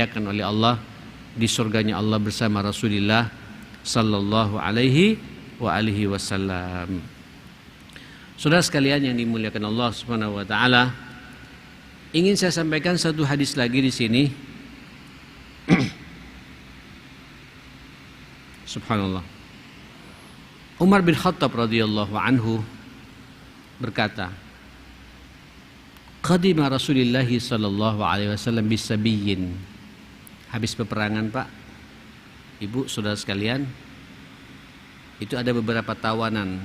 dimuliakan oleh Allah di surganya Allah bersama Rasulullah sallallahu alaihi wa alihi wasallam. Saudara sekalian yang dimuliakan Allah Subhanahu wa taala, ingin saya sampaikan satu hadis lagi di sini. Subhanallah. Umar bin Khattab radhiyallahu anhu berkata, qadima Rasulullah sallallahu alaihi wasallam bisabiyyin. Habis peperangan, Pak, Ibu, saudara sekalian, itu ada beberapa tawanan.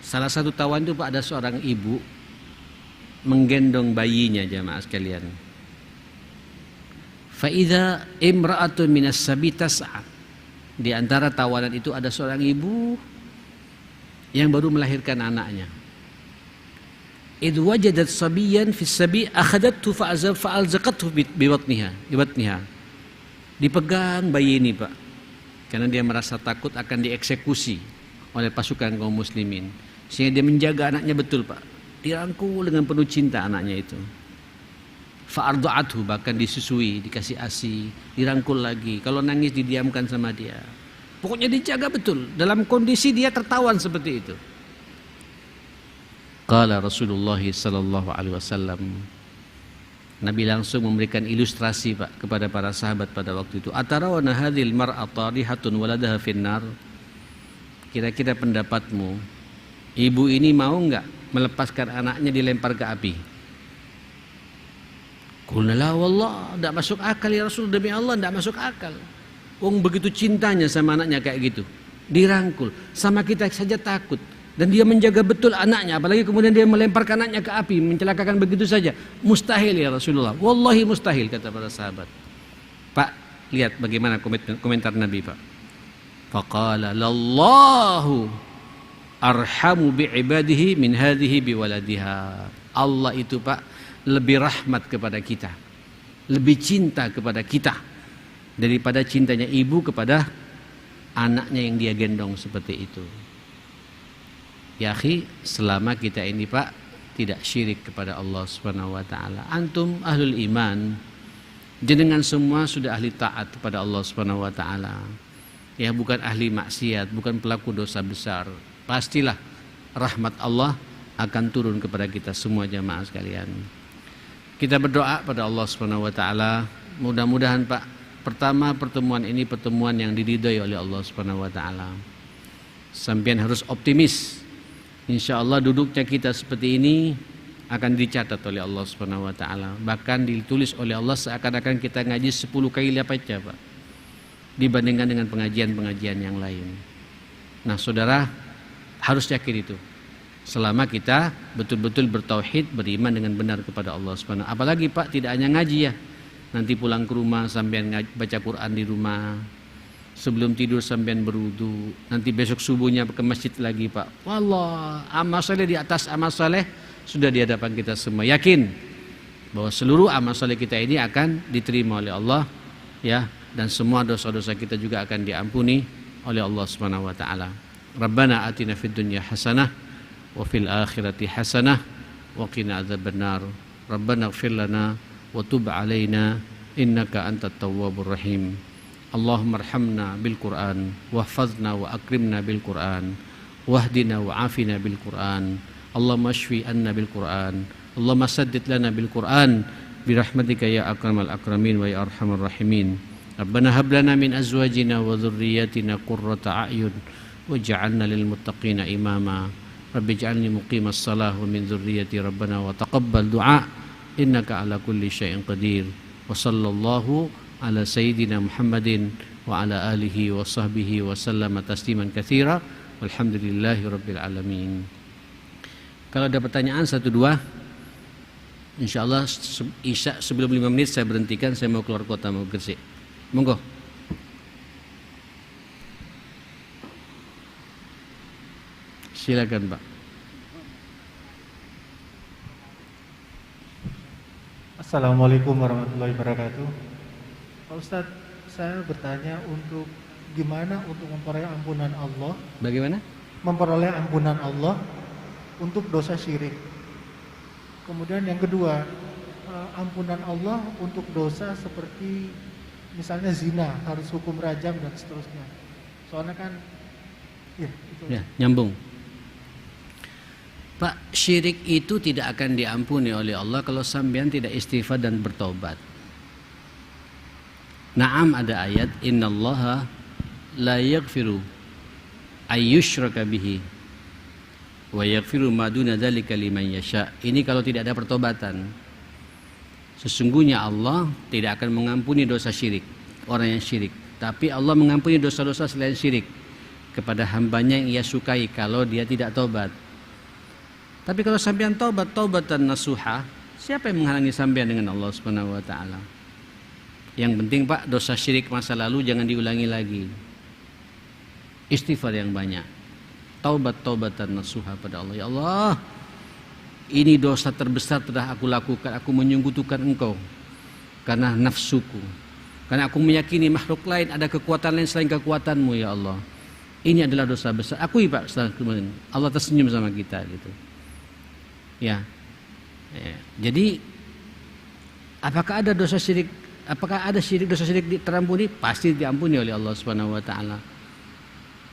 Salah satu tawan itu, Pak, ada seorang ibu menggendong bayinya, jamaah sekalian. Fa idza imra'atun minas sabi tas'a. Di antara tawanan itu ada seorang ibu yang baru melahirkan anaknya. Idh wajadat sabiyan fi sabi akhadathu fa'alzaqathu bibatniha. Dipegang bayi ini, Pak, karena dia merasa takut akan dieksekusi oleh pasukan kaum muslimin, sehingga dia menjaga anaknya betul, Pak. Dirangkul dengan penuh cinta anaknya itu. Fa'arda'athu, bahkan disusui, dikasih ASI, dirangkul lagi. Kalau nangis didiamkan sama dia. Pokoknya dijaga betul dalam kondisi dia tertawan seperti itu. Qala Rasulullah sallallahu alaihi wasallam. Nabi langsung memberikan ilustrasi, Pak, kepada para sahabat pada waktu itu. Atarawana hadhil mar'ata rihatun waladaha finnar. Kira-kira pendapatmu, ibu ini mau enggak melepaskan anaknya dilempar ke api? Qulna la wallah, enggak masuk akal ya Rasul, demi Allah enggak masuk akal. Wong begitu cintanya sama anaknya kayak gitu. Dirangkul, sama kita saja takut. Dan dia menjaga betul anaknya, apalagi kemudian dia melemparkan anaknya ke api, mencelakakan begitu saja. Mustahil ya Rasulullah. Wallahi mustahil, kata para sahabat. Pak, lihat bagaimana komentar Nabi, Pak. Faqala lallahu arhamu bi'ibadihi min hadhihi biwaladiha. Allah itu, Pak, lebih rahmat kepada kita, lebih cinta kepada kita daripada cintanya ibu kepada anaknya yang dia gendong seperti itu. Ya akhi, selama kita ini, Pak, tidak syirik kepada Allah Subhanahu wa taala, antum ahlul iman, jenengan semua sudah ahli taat kepada Allah Subhanahu wa taala. Ya, bukan ahli maksiat, bukan pelaku dosa besar. Pastilah rahmat Allah akan turun kepada kita semua, jamaah sekalian. Kita berdoa pada Allah Subhanahu wa taala, mudah-mudahan, Pak, pertama pertemuan ini pertemuan yang diridhai oleh Allah Subhanahu wa taala. Sampean harus optimis. Insyaallah duduknya kita seperti ini akan dicatat oleh Allah Subhanahu wa taala. Bahkan ditulis oleh Allah seakan-akan kita ngaji 10 kali lipat aja, Pak, dibandingkan dengan pengajian-pengajian yang lain. Nah, saudara harus yakin itu. Selama kita betul-betul bertauhid, beriman dengan benar kepada Allah Subhanahu. Apalagi, Pak, tidak hanya ngaji ya. Nanti pulang ke rumah sampean baca Quran di rumah. Sebelum tidur sampean berwudu. Nanti besok subuhnya ke masjid lagi, Pak. Wallah, amal saleh di atas amal saleh sudah di hadapan kita semua. Yakin bahwa seluruh amal saleh kita ini akan diterima oleh Allah, ya, dan semua dosa-dosa kita juga akan diampuni oleh Allah Subhanahu wa taala. Rabbana atina fid dunya hasanah wa fil akhirati hasanah wa qina adzabannar. Rabbana ighfir lana wa tub alaina innaka antat tawwabur rahim. Allahumma arhamna bil Qur'an wahfazna wa akrimna bil Qur'an wahdina wa afina bil Qur'an. Allahumma shfi anna bil Qur'an. Allahumma saddid lana bil Qur'an bi rahmatika ya akramal akramin wa ya arhamar rahimin. Rabbana hab lana min azwajina wa dhurriyyatina qurrata a'yun waj'alna lil muttaqina imama. Rabbi ij'alni muqimas salah wa min dhurriyyati rabbana wa taqabbal du'a innaka ala kulli syai'in qadir. Wa sallallahu ala sayyidina Muhammadin wa ala alihi wa sahbihi wa sallama tasliman katsira walhamdulillahi rabbil alamin. Kalau ada pertanyaan 1 2, insyaallah Isya sebelum 5 menit saya berhentikan, saya mau keluar kota, mau Gresik. Monggo. Silakan, Pak. Assalamualaikum warahmatullahi wabarakatuh. Pak Ustadz, saya bertanya untuk gimana untuk memperoleh ampunan Allah. Bagaimana? Memperoleh ampunan Allah untuk dosa syirik. Kemudian yang kedua, ampunan Allah untuk dosa seperti misalnya zina harus hukum rajam dan seterusnya. Soalnya kan ya itu. Ya, nyambung. Pak, syirik itu tidak akan diampuni oleh Allah kalau sampean tidak istighfar dan bertobat. Naam, ada ayat innallaha la yaghfiru ayyushraka bihi wa yaghfiru ma duna dzalika liman yasha. Ini kalau tidak ada pertobatan. Sesungguhnya Allah tidak akan mengampuni dosa syirik, orang yang syirik. Tapi Allah mengampuni dosa-dosa selain syirik kepada hambanya yang ia sukai kalau dia tidak tobat. Tapi kalau sampean tobat, taubatan nasuha, siapa yang menghalangi sampean dengan Allah Subhanahu wa taala? Yang penting Pak, dosa syirik masa lalu jangan diulangi lagi. Istighfar yang banyak. Taubatan nasuha pada Allah. Ya Allah, ini dosa terbesar telah aku lakukan. Aku menyekutukan Engkau karena nafsuku. Karena aku meyakini makhluk lain ada kekuatan lain selain kekuatanmu ya Allah. Ini adalah dosa besar. Akui Pak, setelah kemarin Allah tersenyum sama kita gitu. Ya. Jadi apakah ada dosa syirik? Apakah ada dosa syirik terampuni? Pasti diampuni oleh Allah Subhanahu wa taala.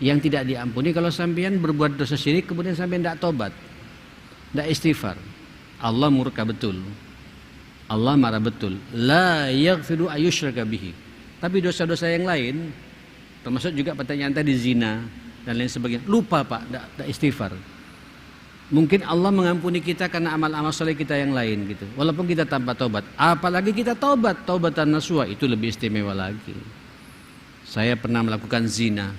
Yang tidak diampuni kalau sampean berbuat dosa syirik kemudian sampean tidak tobat, tidak istighfar. Allah murka betul. Allah marah betul. La yaghfiru ayyushraka bihi. Tapi dosa-dosa yang lain, termasuk juga pertanyaan tadi zina dan lain sebagainya, lupa Pak, tidak istighfar. Mungkin Allah mengampuni kita karena amal-amal soleh kita yang lain gitu. Walaupun kita tanpa tobat. Apalagi kita tobat, taubatan nasuha, itu lebih istimewa lagi. Saya pernah melakukan zina.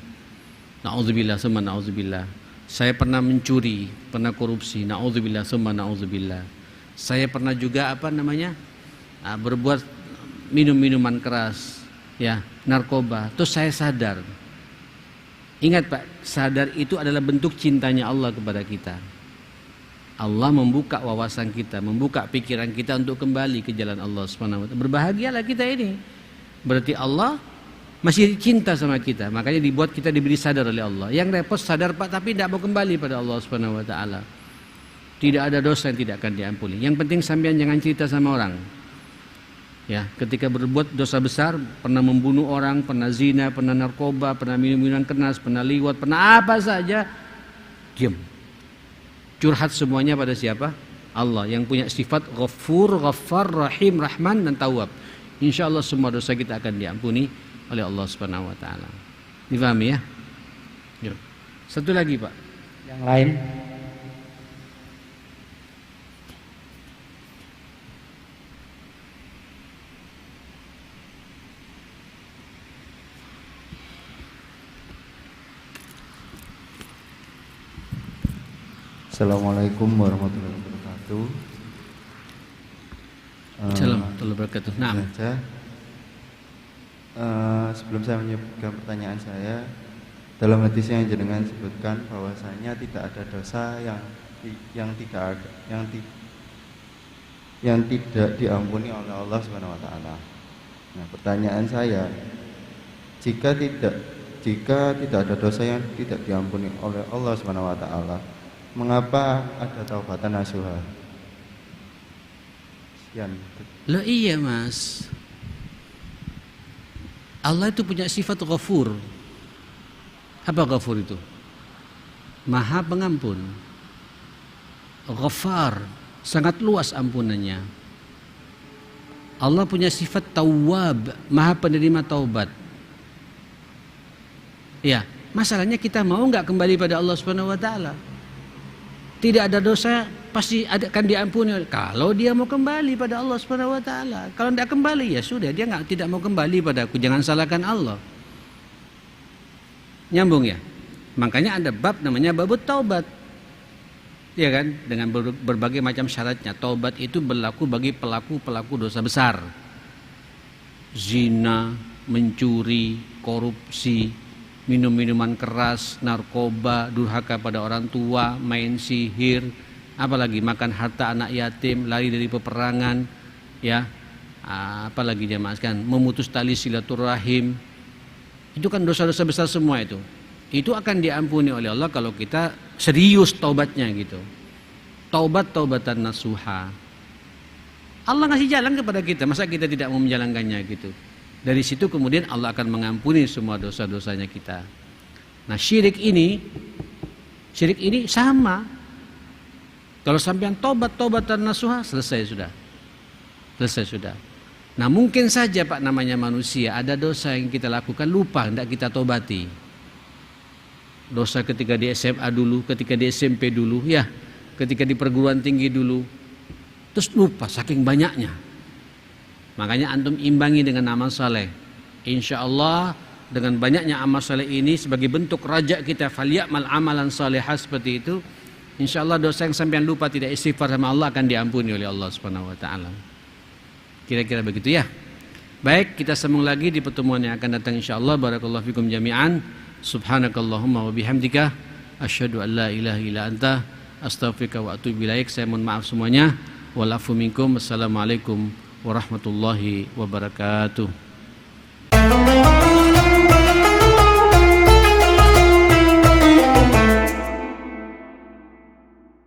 Na'udzubillah summa na'udzubillah. Saya pernah mencuri, pernah korupsi. Na'udzubillah summa na'udzubillah. Saya pernah juga berbuat minum-minuman keras, ya, narkoba. Terus saya sadar. Ingat Pak, sadar itu adalah bentuk cintanya Allah kepada kita. Allah membuka wawasan kita, membuka pikiran kita untuk kembali ke jalan Allah Subhanahu wa taala. Berbahagialah kita ini. Berarti Allah masih cinta sama kita. Makanya dibuat kita diberi sadar oleh Allah. Yang repot sadar Pak tapi tidak mau kembali pada Allah Subhanahu wa taala. Tidak ada dosa yang tidak akan diampuni. Yang penting sampean jangan cerita sama orang. Ya, ketika berbuat dosa besar, pernah membunuh orang, pernah zina, pernah narkoba, pernah minum-minuman keras, pernah liwat, pernah apa saja, diam. Curhat semuanya pada siapa? Allah yang punya sifat Ghafur, Ghaffar, Rahim, Rahman dan Tawwab. Insyaallah semua dosa kita akan diampuni oleh Allah Subhanahu wa taala. Difahami ya? Yuk. Satu lagi, Pak. Yang lain. Assalamualaikum warahmatullahi wabarakatuh. Assalamualaikum warahmatullahi wabarakatuh. Naam. Sebelum saya menyebutkan pertanyaan saya, dalam hadis yang jenengan sebutkan bahwasanya tidak ada dosa yang tidak diampuni oleh Allah Subhanahu wa taala. Nah, pertanyaan saya, jika tidak ada dosa yang tidak diampuni oleh Allah Subhanahu wa taala, mengapa ada taubatan nasuha? Sekian. Loh iya Mas, Allah itu punya sifat Ghafur. Apa Ghafur itu? Maha pengampun. Ghaffar, sangat luas ampunannya. Allah punya sifat Tawwab, Maha penerima taubat. Ya, masalahnya kita mau nggak kembali pada Allah Subhanahu wa taala? Tidak ada dosa pasti akan diampuni kalau dia mau kembali pada Allah Subhanahu wa taala. Kalau tidak kembali ya sudah, dia tidak mau kembali padaku. Jangan salahkan Allah. Nyambung ya? Makanya ada bab namanya babut taubat. Ya kan? Dengan berbagai macam syaratnya. Taubat itu berlaku bagi pelaku-pelaku dosa besar. Zina, mencuri, korupsi, minum-minuman keras, narkoba, durhaka pada orang tua, main sihir, apalagi makan harta anak yatim, lari dari peperangan, ya, apalagi jamaah sekalian, memutus tali silaturahim. Itu kan dosa-dosa besar semua itu. Itu akan diampuni oleh Allah kalau kita serius taubatnya gitu. Taubatan nasuha. Allah ngasih jalan kepada kita, masa kita tidak mau menjalankannya gitu. Dari situ kemudian Allah akan mengampuni semua dosa-dosanya kita. Nah, syirik ini sama. Kalau sampean tobat-tobatan nasuha, selesai sudah. Nah, mungkin saja Pak, namanya manusia, ada dosa yang kita lakukan lupa, tidak kita tobati. Dosa ketika di SMA dulu, ketika di SMP dulu, ya, ketika di perguruan tinggi dulu, terus lupa saking banyaknya. Makanya antum imbangi dengan amal saleh. Insya Allah dengan banyaknya amal saleh ini sebagai bentuk raja kita, falyamal amalan salihah, seperti itu, insya Allah dosa yang sampean lupa tidak istighfar sama Allah akan diampuni oleh Allah Subhanahu wa taala. Kira-kira begitu ya. Baik, kita sambung lagi di pertemuan yang akan datang insyaallah. Barakallahu fikum jami'an. Subhanakallahumma wa bihamdika asyhadu an la ilaha illa anta astaghfiruka wa atubu ilaik. Saya mohon maaf semuanya. Wal afu minkum. Assalamualaikum warahmatullahi wabarakatuh.